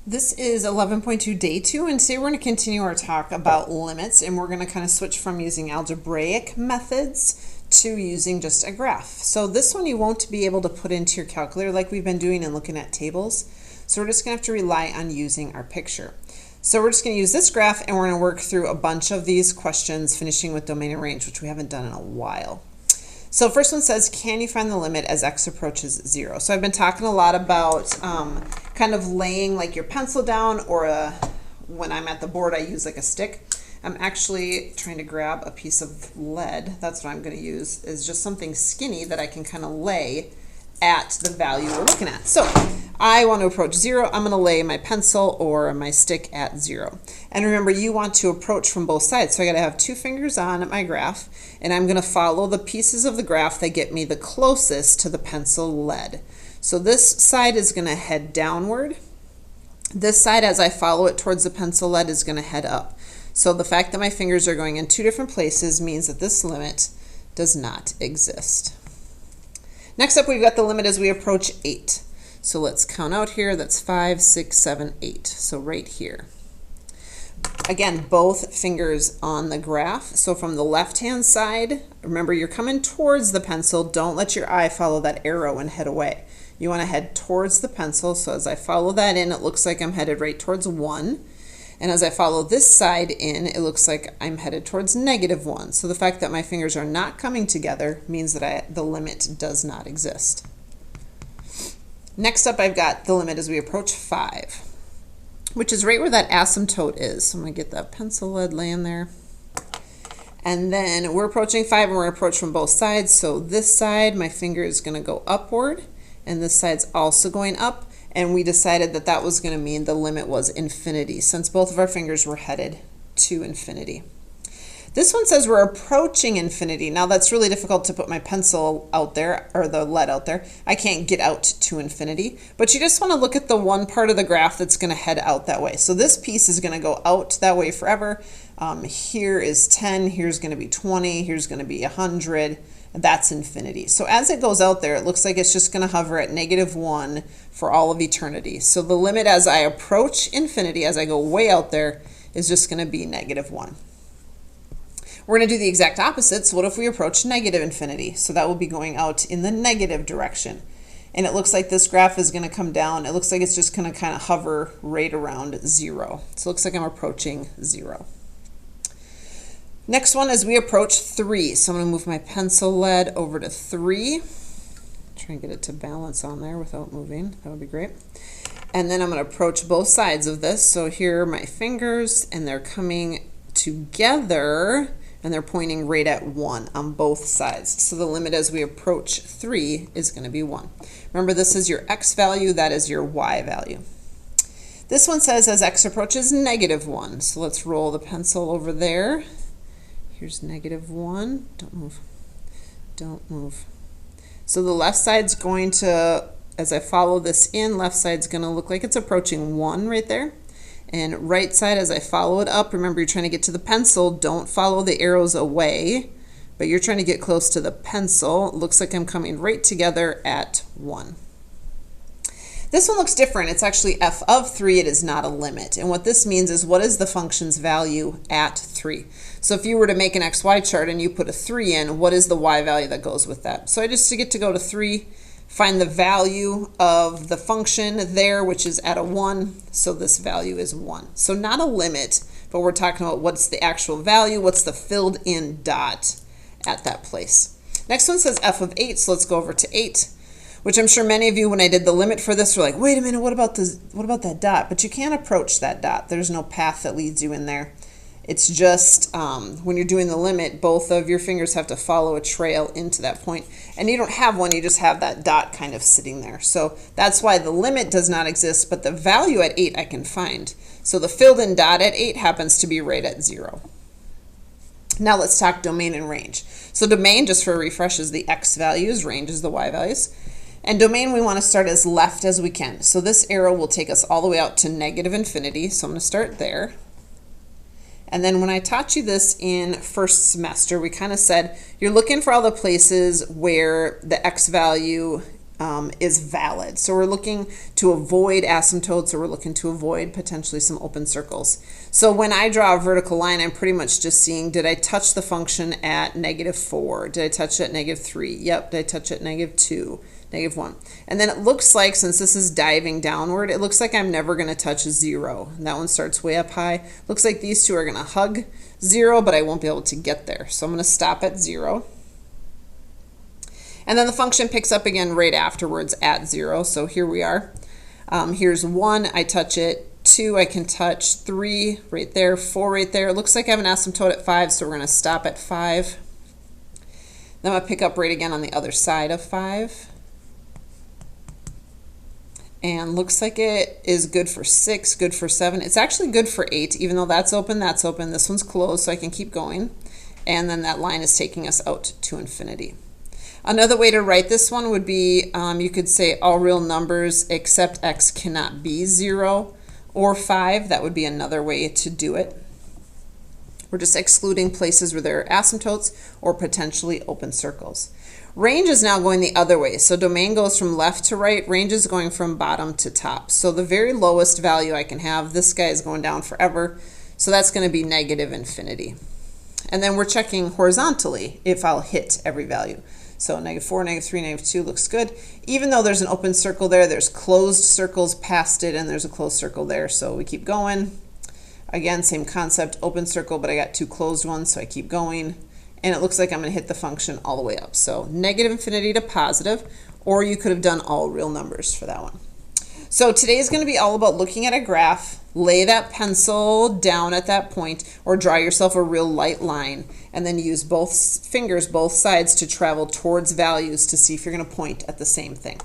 This is 11.2 day 2, and today we're going to continue our talk about limits, and we're going to kind of switch from using algebraic methods to using just a graph. So this one you won't be able to put into your calculator like we've been doing and looking at tables. So we're just going to have to rely on using our picture. So we're just going to use this graph, and we're going to work through a bunch of these questions, finishing with domain and range, which we haven't done in a while. So first one says, can you find the limit as x approaches 0? So I've been talking a lot about kind of laying like your pencil down, or when I'm at the board I use like a stick. I'm actually trying to grab a piece of lead. That's what I'm going to use, is just something skinny that I can kind of lay at the value we're looking at. So I want to approach 0. I'm going to lay my pencil or my stick at 0. And remember, you want to approach from both sides. So I got to have 2 fingers on my graph, and I'm going to follow the pieces of the graph that get me the closest to the pencil lead. So this side is going to head downward. This side, as I follow it towards the pencil lead, is going to head up. So the fact that my fingers are going in 2 different places means that this limit does not exist. Next up, we've got the limit as we approach 8. So let's count out here. That's 5, 6, 7, 8. So right here. Again, both fingers on the graph. So from the left-hand side, remember you're coming towards the pencil. Don't let your eye follow that arrow and head away. You want to head towards the pencil. So as I follow that in, it looks like I'm headed right towards 1. And as I follow this side in, it looks like I'm headed towards -1. So the fact that my fingers are not coming together means that the limit does not exist. Next up, I've got the limit as we approach 5, which is right where that asymptote is. So I'm going to get that pencil lead laying there. And then we're approaching 5, and we're going to approach from both sides. So this side, my finger is going to go upward, and this side's also going up. And we decided that that was going to mean the limit was infinity, since both of our fingers were headed to infinity. This one says we're approaching infinity. Now that's really difficult to put my pencil out there, or the lead out there. I can't get out to infinity, but you just want to look at the one part of the graph that's going to head out that way. So this piece is going to go out that way forever. Here is 10, here's going to be 20, here's going to be 100. That's infinity. So as it goes out there, it looks like it's just going to hover at -1 for all of eternity. So the limit as I approach infinity, as I go way out there, is just going to be -1. We're going to do the exact opposite. So what if we approach negative infinity? So that will be going out in the negative direction. And it looks like this graph is going to come down. It looks like it's just going to kind of hover right around 0. So it looks like I'm approaching 0. Next one is we approach 3. So I'm going to move my pencil lead over to 3. Try and get it to balance on there without moving. That would be great. And then I'm going to approach both sides of this. So here are my fingers, and they're coming together, and they're pointing right at 1 on both sides. So the limit as we approach 3 is going to be 1. Remember, this is your x value, that is your y value. This one says as x approaches -1. So let's roll the pencil over there. Here's -1. Don't move. Don't move. So the left side's going to, as I follow this in, left side's going to look like it's approaching 1 right there. And right side, as I follow it up, remember you're trying to get to the pencil. Don't follow the arrows away, but you're trying to get close to the pencil. It looks like I'm coming right together at 1. This one looks different. It's actually f of 3. It is not a limit. And what this means is, what is the function's value at 3? So if you were to make an xy chart and you put a 3 in, what is the y value that goes with that? So I just get to go to 3, find the value of the function there, which is at a 1. So this value is 1. So not a limit, but we're talking about what's the actual value, what's the filled in dot at that place. Next one says f of 8. So let's go over to 8. Which I'm sure many of you, when I did the limit for this, were like, wait a minute, what about that dot? But you can't approach that dot. There's no path that leads you in there. It's just when you're doing the limit, both of your fingers have to follow a trail into that point. And you don't have one, you just have that dot kind of sitting there. So that's why the limit does not exist, but the value at 8 I can find. So the filled in dot at 8 happens to be right at 0. Now let's talk domain and range. So domain, just for a refresh, is the x values, range is the y values. And domain, we want to start as left as we can. So this arrow will take us all the way out to -infinity. So I'm going to start there. And then when I taught you this in first semester, we kind of said you're looking for all the places where the x value is valid. So we're looking to avoid asymptotes, or we're looking to avoid potentially some open circles. So when I draw a vertical line, I'm pretty much just seeing, did I touch the function at -4? Did I touch it at -3? Yep. Did I touch it at -2? -1? And then it looks like, since this is diving downward, it looks like I'm never going to touch 0. And that one starts way up high. Looks like these two are going to hug 0, but I won't be able to get there. So I'm going to stop at 0. And then the function picks up again right afterwards at 0. So here we are. Here's 1, I touch it. 2, I can touch. 3 right there. 4 right there. It looks like I have an asymptote at 5, so we're going to stop at 5. Then I'm going to pick up right again on the other side of 5. And looks like it is good for 6, good for 7. It's actually good for 8, even though that's open, that's open. This one's closed, so I can keep going. And then that line is taking us out to infinity. Another way to write this one would be, you could say all real numbers except x cannot be 0 or 5. That would be another way to do it. We're just excluding places where there are asymptotes or potentially open circles. Range is now going the other way. So domain goes from left to right. Range is going from bottom to top. So the very lowest value I can have, this guy is going down forever. So that's going to be -infinity. And then we're checking horizontally if I'll hit every value. So -4, -3, -2 looks good. Even though there's an open circle there, there's closed circles past it, and there's a closed circle there. So we keep going. Again, same concept, open circle, but I got 2 closed ones, so I keep going. And it looks like I'm going to hit the function all the way up. So -infinity to positive, or you could have done all real numbers for that one. So today is going to be all about looking at a graph, lay that pencil down at that point, or draw yourself a real light line, and then use both fingers, both sides, to travel towards values to see if you're going to point at the same thing.